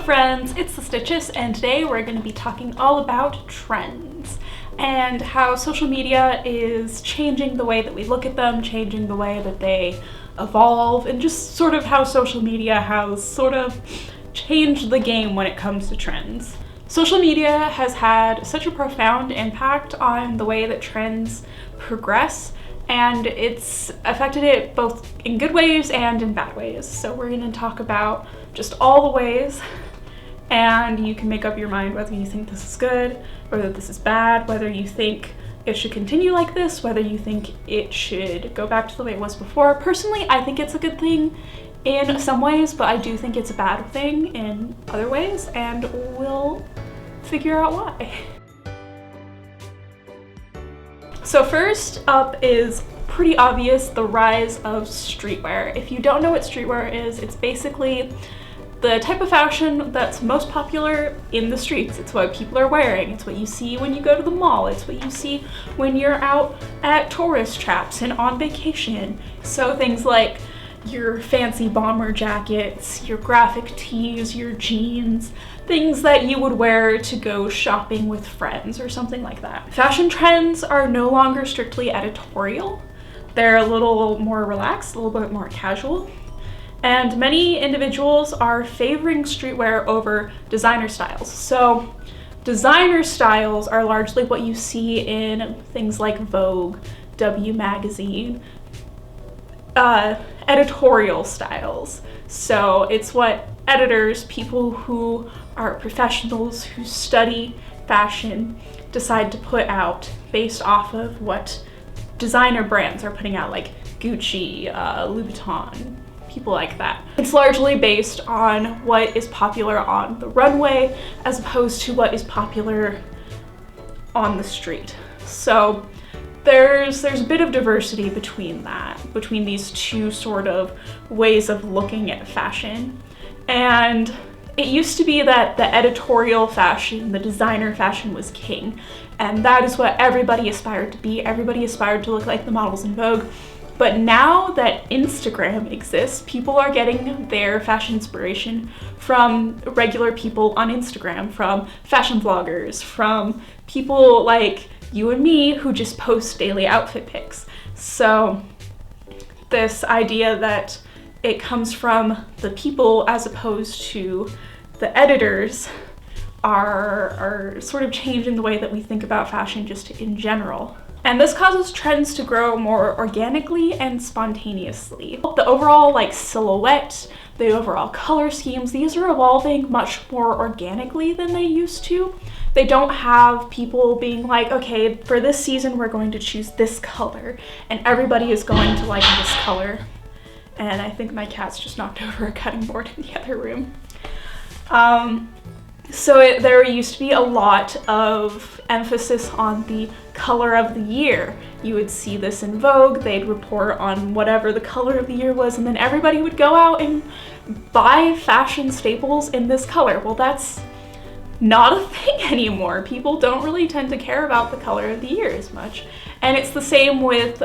friends, it's the Stitches, and today we're going to be talking all about trends and how social media is changing the way that we look at them, changing the way that they evolve, and just sort of how social media has sort of changed the game when it comes to trends. Social media has had such a profound impact on the way that trends progress, and it's affected it both in good ways and in bad ways. So we're going to talk about just all the ways, and you can make up your mind whether you think this is good, whether this is bad, whether you think it should continue like this, whether you think it should go back to the way it was before. Personally, I think it's a good thing in some ways, but I do think it's a bad thing in other ways, and we'll figure out why. So first up is pretty obvious, the rise of streetwear. If you don't know what streetwear is, it's basically the type of fashion that's most popular in the streets. It's what people are wearing. It's what you see when you go to the mall. It's what you see when you're out at tourist traps and on vacation. So things like your fancy bomber jackets, your graphic tees, your jeans, things that you would wear to go shopping with friends or something like that. Fashion trends are no longer strictly editorial. They're a little more relaxed, a little bit more casual. And many individuals are favoring streetwear over designer styles. So designer styles are largely what you see in things like Vogue, W Magazine, editorial styles. So it's what editors, people who are professionals who study fashion, decide to put out based off of what designer brands are putting out, like Gucci, Louis Vuitton, people like that. It's largely based on what is popular on the runway as opposed to what is popular on the street. So there's a bit of diversity between these two sort of ways of looking at fashion. And it used to be that the editorial fashion, the designer fashion, was king, and that is what everybody aspired to be. Everybody aspired to look like the models in Vogue. But now that Instagram exists, people are getting their fashion inspiration from regular people on Instagram, from fashion vloggers, from people like you and me who just post daily outfit pics. So this idea that it comes from the people as opposed to the editors are sort of changing the way that we think about fashion just in general. And this causes trends to grow more organically and spontaneously. The overall silhouette, the overall color schemes, these are evolving much more organically than they used to. They don't have people being like, okay, for this season we're going to choose this color and everybody is going to like this color. And I think my cat's just knocked over a cutting board in the other room. There used to be a lot of emphasis on the color of the year. You would see this in Vogue, they'd report on whatever the color of the year was, and then everybody would go out and buy fashion staples in this color. Well, that's not a thing anymore. People don't really tend to care about the color of the year as much. And it's the same with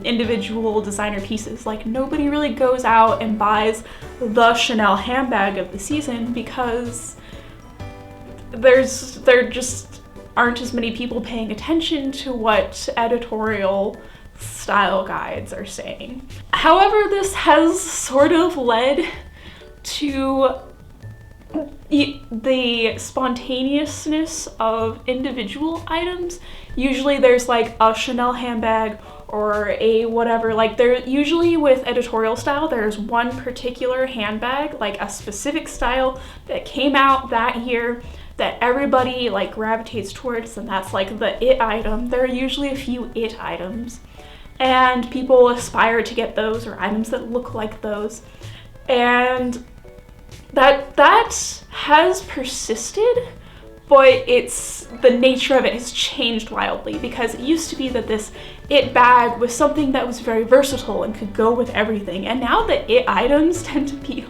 individual designer pieces. Like, nobody really goes out and buys the Chanel handbag of the season because there just aren't as many people paying attention to what editorial style guides are saying. However, this has sort of led to the spontaneousness of individual items. Usually there's like a Chanel handbag or a whatever, there usually with editorial style there's one particular handbag, like a specific style that came out that year that everybody gravitates towards, and that's the it item. There are usually a few it items and people aspire to get those or items that look like those, and that has persisted, but the nature of it has changed wildly, because it used to be that this it bag was something that was very versatile and could go with everything, and now the it items tend to be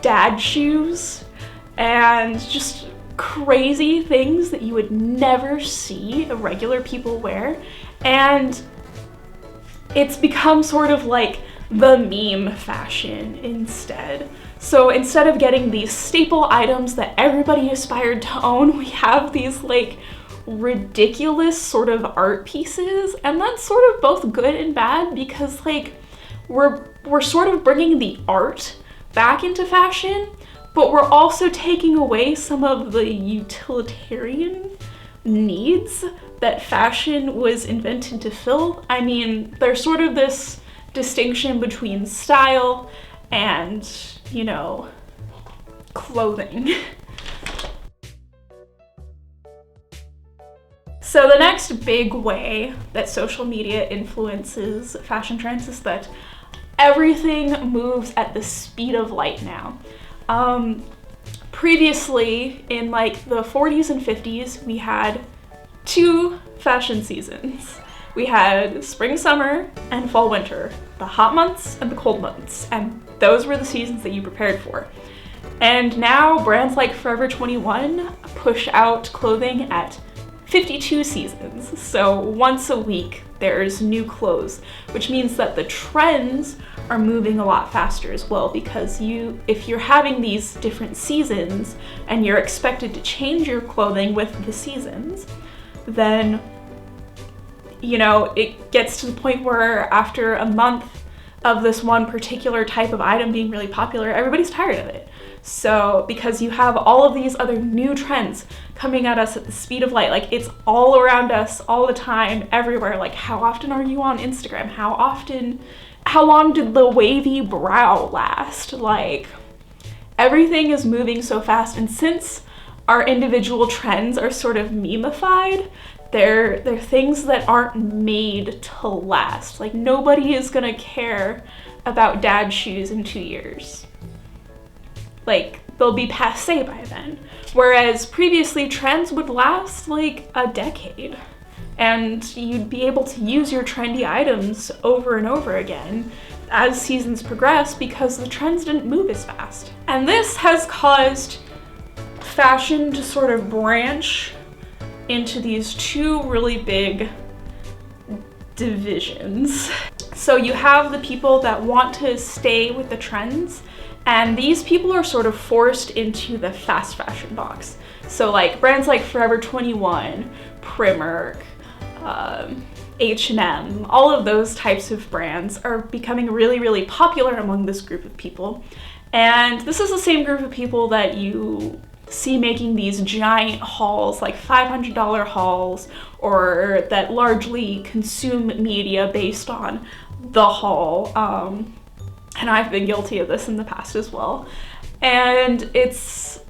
dad shoes and just crazy things that you would never see regular people wear, and it's become sort of the meme fashion instead. So instead of getting these staple items that everybody aspired to own, we have these like ridiculous sort of art pieces, and that's sort of both good and bad because like we're sort of bringing the art back into fashion, but we're also taking away some of the utilitarian needs that fashion was invented to fill. I mean, there's sort of this distinction between style and, you know, clothing. So the next big way that social media influences fashion trends is that everything moves at the speed of light now. Previously, in like the 40s and 50s, we had 2 fashion seasons. We had spring, summer, and fall, winter, the hot months and the cold months, and those were the seasons that you prepared for. And now brands like Forever 21 push out clothing at 52 seasons. So once a week, there's new clothes, which means that the trends are moving a lot faster as well, because if you're having these different seasons and you're expected to change your clothing with the seasons, then, you know, it gets to the point where after a month of this one particular type of item being really popular, everybody's tired of it. So because you have all of these other new trends coming at us at the speed of light, like it's all around us all the time, everywhere. Like, how often are you on Instagram? How long did the wavy brow last? Like, everything is moving so fast, and since our individual trends are sort of memified, they're things that aren't made to last. Like, nobody is gonna care about dad shoes in 2 years. Like, they'll be passé by then. Whereas previously, trends would last like a decade, and you'd be able to use your trendy items over and over again as seasons progress because the trends didn't move as fast. And this has caused fashion to sort of branch into these 2 really big divisions. So you have the people that want to stay with the trends, and these people are sort of forced into the fast fashion box. So like brands like Forever 21, Primark, H&M, all of those types of brands are becoming really, really popular among this group of people. And this is the same group of people that you see making these giant hauls, like $500 hauls, or that largely consume media based on the haul. And I've been guilty of this in the past as well. And it's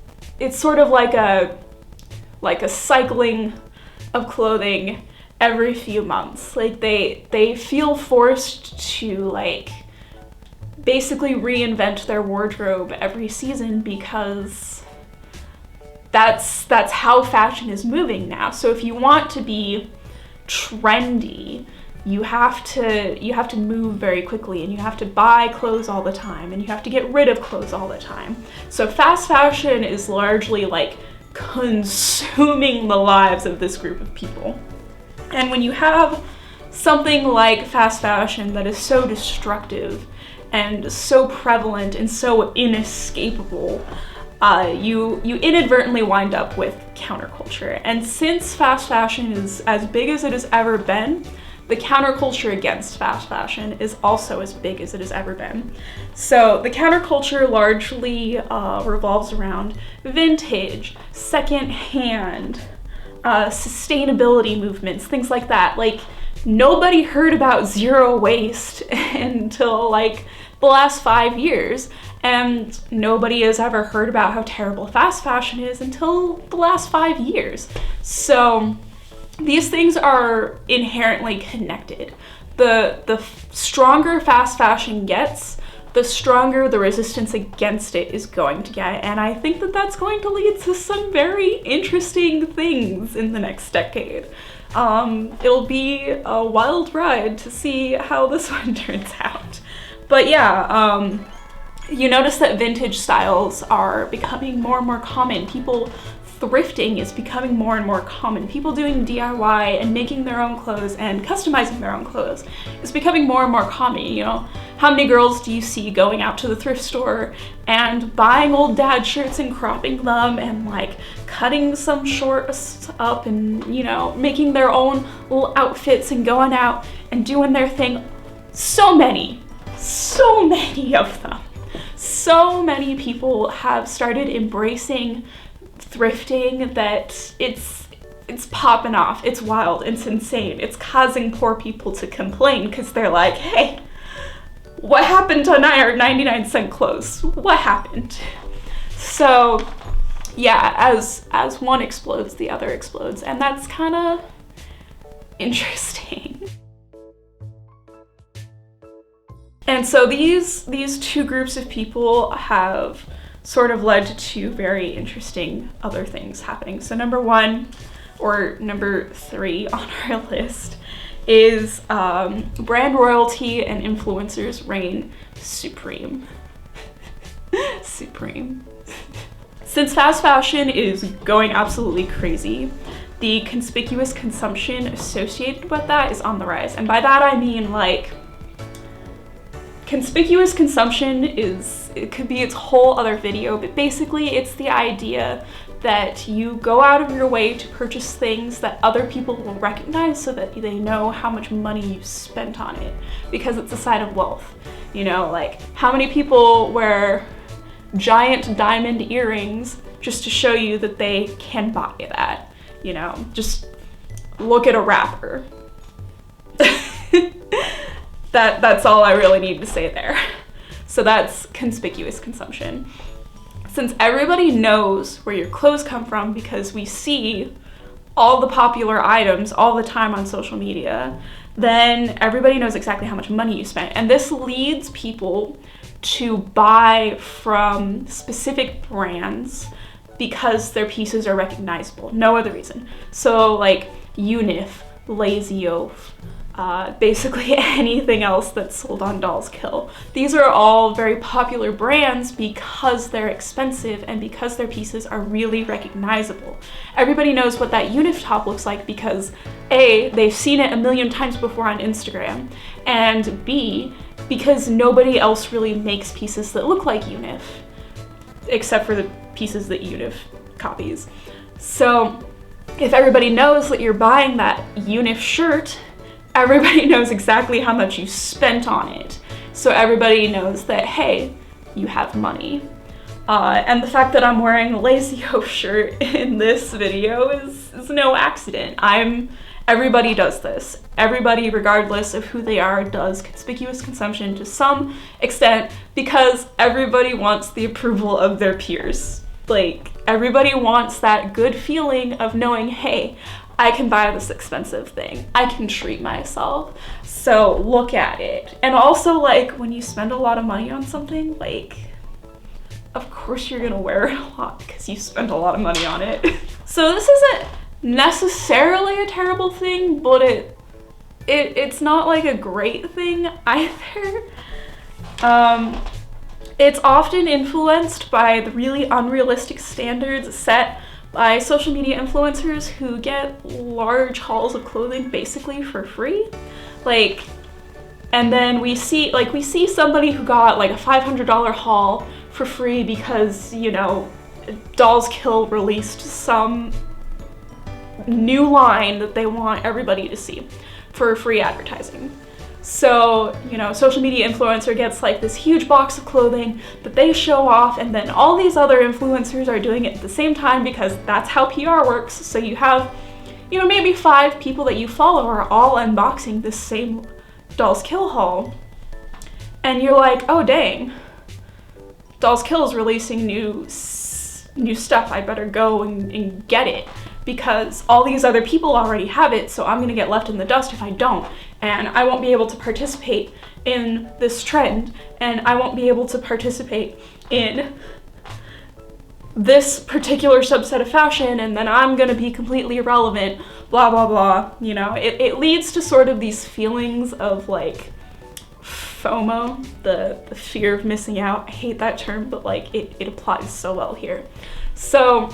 sort of like a cycling of clothing every few months. Like they feel forced to like basically reinvent their wardrobe every season because that's how fashion is moving now. So if you want to be trendy, you have to move very quickly, and you have to buy clothes all the time, and you have to get rid of clothes all the time. So fast fashion is largely like consuming the lives of this group of people. And when you have something like fast fashion that is so destructive and so prevalent and so inescapable, you inadvertently wind up with counterculture. And since fast fashion is as big as it has ever been, the counterculture against fast fashion is also as big as it has ever been. So the counterculture largely revolves around vintage, secondhand, sustainability movements, things like that. Like, nobody heard about zero waste until like the last 5 years, and nobody has ever heard about how terrible fast fashion is until the last 5 years. So these things are inherently connected. The stronger fast fashion gets, the stronger the resistance against it is going to get. And I think that that's going to lead to some very interesting things in the next decade. It'll be a wild ride to see how this one turns out. But yeah, you notice that vintage styles are becoming more and more common. Thrifting is becoming more and more common. People doing DIY and making their own clothes and customizing their own clothes is becoming more and more common. You know, How many girls do you see going out to the thrift store and buying old dad shirts and cropping them and like cutting some shorts up and, you know, making their own little outfits and going out and doing their thing? So many of them. So many people have started embracing thrifting that it's popping off. It's wild. It's insane. It's causing poor people to complain because they're like, hey, what happened to our 99-cent clothes? What happened? So yeah, as one explodes, the other explodes, and that's kind of interesting. And so these two groups of people have sort of led to two very interesting other things happening. So number 3 on our list is brand royalty and influencers reign supreme. Supreme. Since fast fashion is going absolutely crazy, the conspicuous consumption associated with that is on the rise. And by that I mean, like, conspicuous consumption it could be its whole other video, but basically it's the idea that you go out of your way to purchase things that other people will recognize so that they know how much money you spent on it, because it's a sign of wealth. You know, like, how many people wear giant diamond earrings just to show you that they can buy that? You know, just look at a rapper. That's all I really need to say there. So that's conspicuous consumption. Since everybody knows where your clothes come from because we see all the popular items all the time on social media, then everybody knows exactly how much money you spent. And this leads people to buy from specific brands because their pieces are recognizable. No other reason. So like Unif, Lazy Oaf, basically anything else that's sold on Dolls Kill. These are all very popular brands because they're expensive and because their pieces are really recognizable. Everybody knows what that Unif top looks like because A, they've seen it a million times before on Instagram, and B, because nobody else really makes pieces that look like Unif, except for the pieces that Unif copies. So if everybody knows that you're buying that Unif shirt, everybody knows exactly how much you spent on it. So everybody knows that, hey, you have money. And the fact that I'm wearing a Lazy Oaf shirt in this video is no accident. Everybody does this. Everybody, regardless of who they are, does conspicuous consumption to some extent because everybody wants the approval of their peers. Like, everybody wants that good feeling of knowing, hey, I can buy this expensive thing. I can treat myself. So look at it. And also, like, when you spend a lot of money on something, like, of course you're gonna wear it a lot because you spent a lot of money on it. So this isn't necessarily a terrible thing, but it's not like a great thing either. It's often influenced by the really unrealistic standards set by social media influencers who get large hauls of clothing basically for free. Like, and then we see somebody who got like a $500 haul for free because, you know, Dolls Kill released some new line that they want everybody to see for free advertising. So, you know, social media influencer gets like this huge box of clothing that they show off, and then all these other influencers are doing it at the same time because that's how PR works. So you have, you know, maybe 5 people that you follow are all unboxing this same Dolls Kill haul. And you're like, oh dang, Dolls Kill is releasing new stuff. I better go and get it, because all these other people already have it, so I'm gonna get left in the dust if I don't. And I won't be able to participate in this trend, and I won't be able to participate in this particular subset of fashion, and then I'm gonna be completely irrelevant, blah, blah, blah. You know, it leads to sort of these feelings of like FOMO, the fear of missing out. I hate that term, but like it applies so well here. So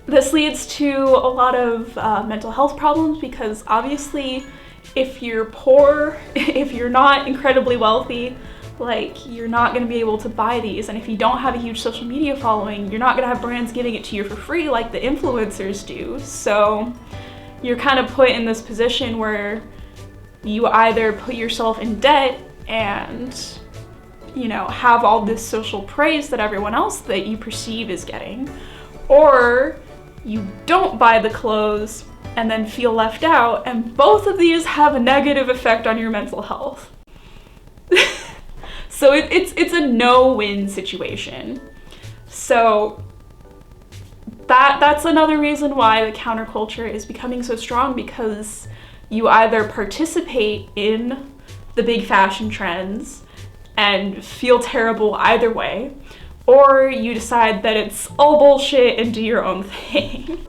this leads to a lot of mental health problems because obviously if you're poor, if you're not incredibly wealthy, Like, you're not gonna be able to buy these, and if you don't have a huge social media following, you're not gonna have brands giving it to you for free like the influencers do. So you're kind of put in this position where you either put yourself in debt and, you know, have all this social praise that everyone else that you perceive is getting, or you don't buy the clothes and then feel left out, and both of these have a negative effect on your mental health. So it's a no-win situation. So that's another reason why the counterculture is becoming so strong, because you either participate in the big fashion trends and feel terrible either way, or you decide that it's all bullshit and do your own thing.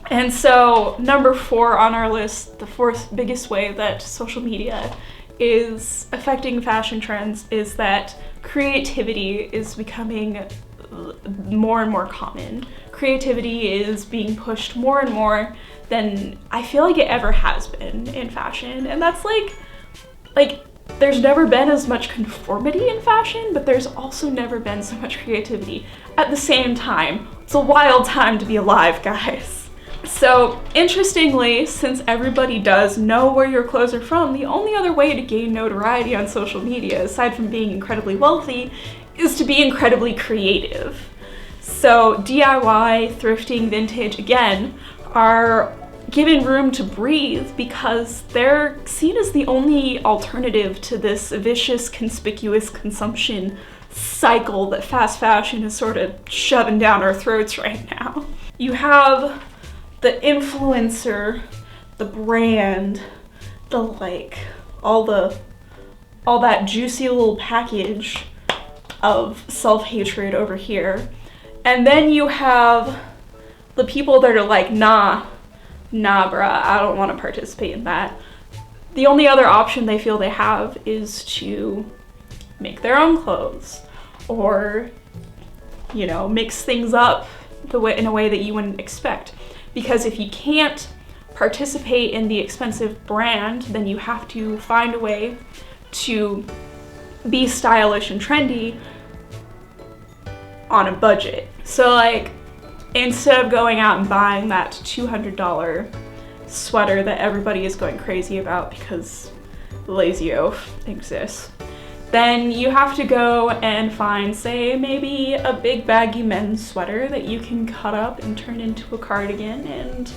And so number 4 on our list, the 4th biggest way that social media is affecting fashion trends, is that creativity is becoming more and more common. Creativity is being pushed more and more than I feel like it ever has been in fashion. And that's like there's never been as much conformity in fashion, but there's also never been so much creativity at the same time. It's a wild time to be alive, guys. So interestingly, since everybody does know where your clothes are from, the only other way to gain notoriety on social media, aside from being incredibly wealthy, is to be incredibly creative. So DIY, thrifting, vintage, again, are given room to breathe because they're seen as the only alternative to this vicious, conspicuous consumption cycle that fast fashion is sort of shoving down our throats right now. You have the influencer, the brand, the all that juicy little package of self-hatred over here. And then you have the people that are like, nah bruh, I don't want to participate in that. The only other option they feel they have is to make their own clothes, or, you know, mix things up in a way that you wouldn't expect. Because if you can't participate in the expensive brand, then you have to find a way to be stylish and trendy on a budget. So like, instead of going out and buying that $200 sweater that everybody is going crazy about because Lazy Oaf exists, then you have to go and find, say, maybe a big baggy men's sweater that you can cut up and turn into a cardigan. And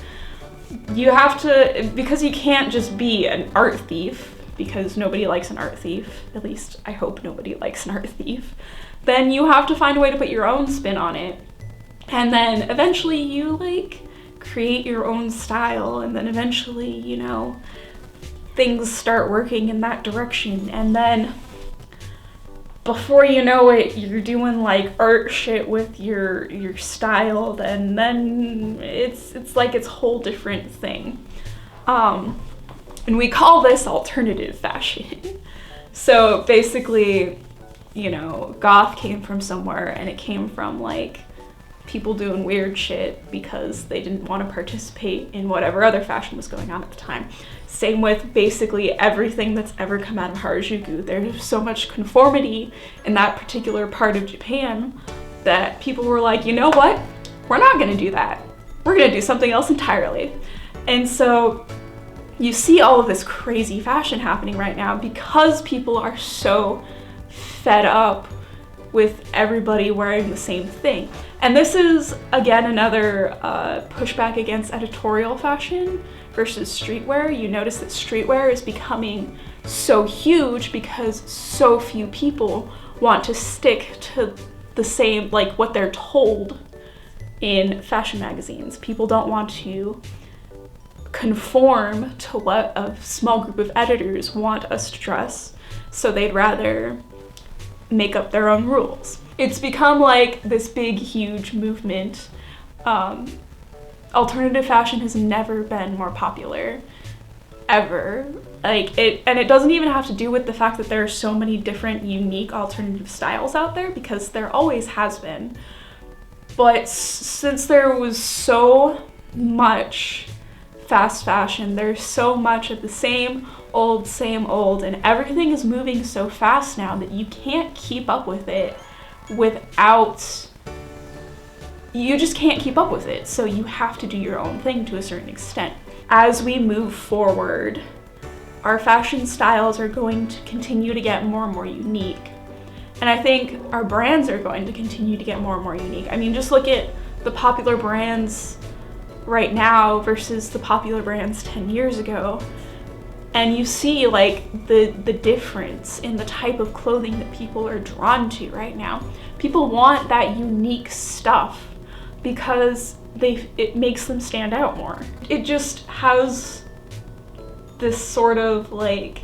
you have to, because you can't just be an art thief, because nobody likes an art thief, at least I hope nobody likes an art thief, then you have to find a way to put your own spin on it. And then eventually you like create your own style, and then eventually, you know, things start working in that direction. And then before you know it, you're doing like art shit with your style, and then it's like it's a whole different thing. And we call this alternative fashion. So basically, you know, goth came from somewhere, and it came from like people doing weird shit because they didn't want to participate in whatever other fashion was going on at the time. Same with basically everything that's ever come out of Harajuku. There's so much conformity in that particular part of Japan that people were like, you know what? We're not gonna do that. We're gonna do something else entirely. And so you see all of this crazy fashion happening right now because people are so fed up with everybody wearing the same thing. And this is, again, another pushback against editorial fashion versus streetwear. You notice that streetwear is becoming so huge because so few people want to stick to the same, like what they're told in fashion magazines. People don't want to conform to what a small group of editors want us to dress, so they'd rather make up their own rules. It's become like this big, huge movement. Alternative fashion has never been more popular, ever. And it doesn't even have to do with the fact that there are so many different unique alternative styles out there, because there always has been. But since there was so much fast fashion. There's so much of the same old, and everything is moving so fast now that you can't keep up with it you just can't keep up with it. So you have to do your own thing to a certain extent. As we move forward, our fashion styles are going to continue to get more and more unique. And I think our brands are going to continue to get more and more unique. I mean, just look at the popular brands right now versus the popular brands 10 years ago. And you see like the difference in the type of clothing that people are drawn to right now. People want that unique stuff because it makes them stand out more. It just has this sort of like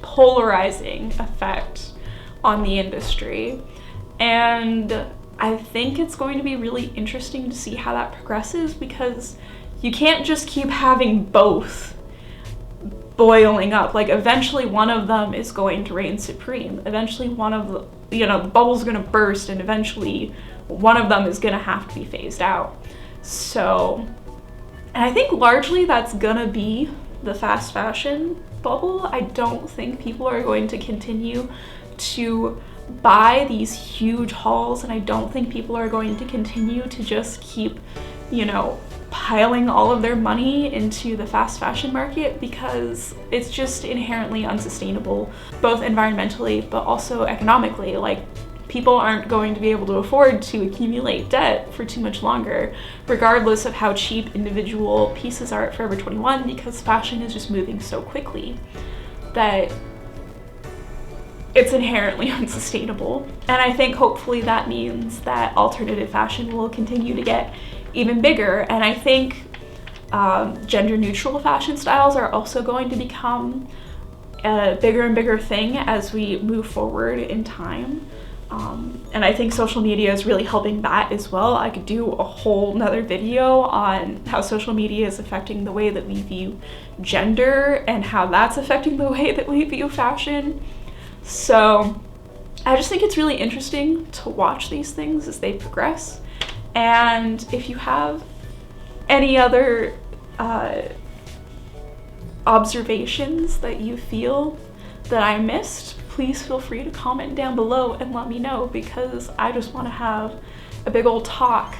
polarizing effect on the industry. And I think it's going to be really interesting to see how that progresses, because you can't just keep having both boiling up. Like eventually one of them is going to reign supreme. Eventually one of the bubble's gonna burst, and eventually one of them is gonna have to be phased out. So, and I think largely that's gonna be the fast fashion bubble. I don't think people are going to continue to buy these huge hauls, and I don't think people are going to continue to just keep, piling all of their money into the fast fashion market, because it's just inherently unsustainable, both environmentally but also economically. Like, people aren't going to be able to afford to accumulate debt for too much longer, regardless of how cheap individual pieces are at Forever 21, because fashion is just moving so quickly that it's inherently unsustainable. And I think hopefully that means that alternative fashion will continue to get even bigger. And I think gender neutral fashion styles are also going to become a bigger and bigger thing as we move forward in time. And I think social media is really helping that as well. I could do a whole nother video on how social media is affecting the way that we view gender and how that's affecting the way that we view fashion. So I just think it's really interesting to watch these things as they progress. And if you have any other observations that you feel that I missed, please feel free to comment down below and let me know, because I just want to have a big old talk,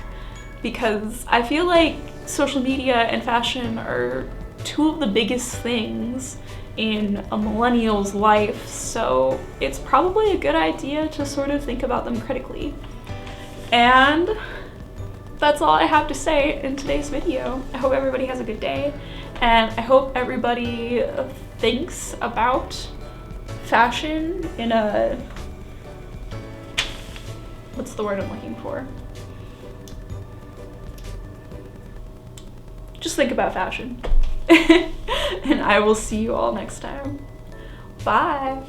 because I feel like social media and fashion are two of the biggest things in a millennial's life, so it's probably a good idea to sort of think about them critically. And that's all I have to say in today's video. I hope everybody has a good day, and I hope everybody thinks about fashion in a, what's the word I'm looking for? Just think about fashion. And I will see you all next time. Bye.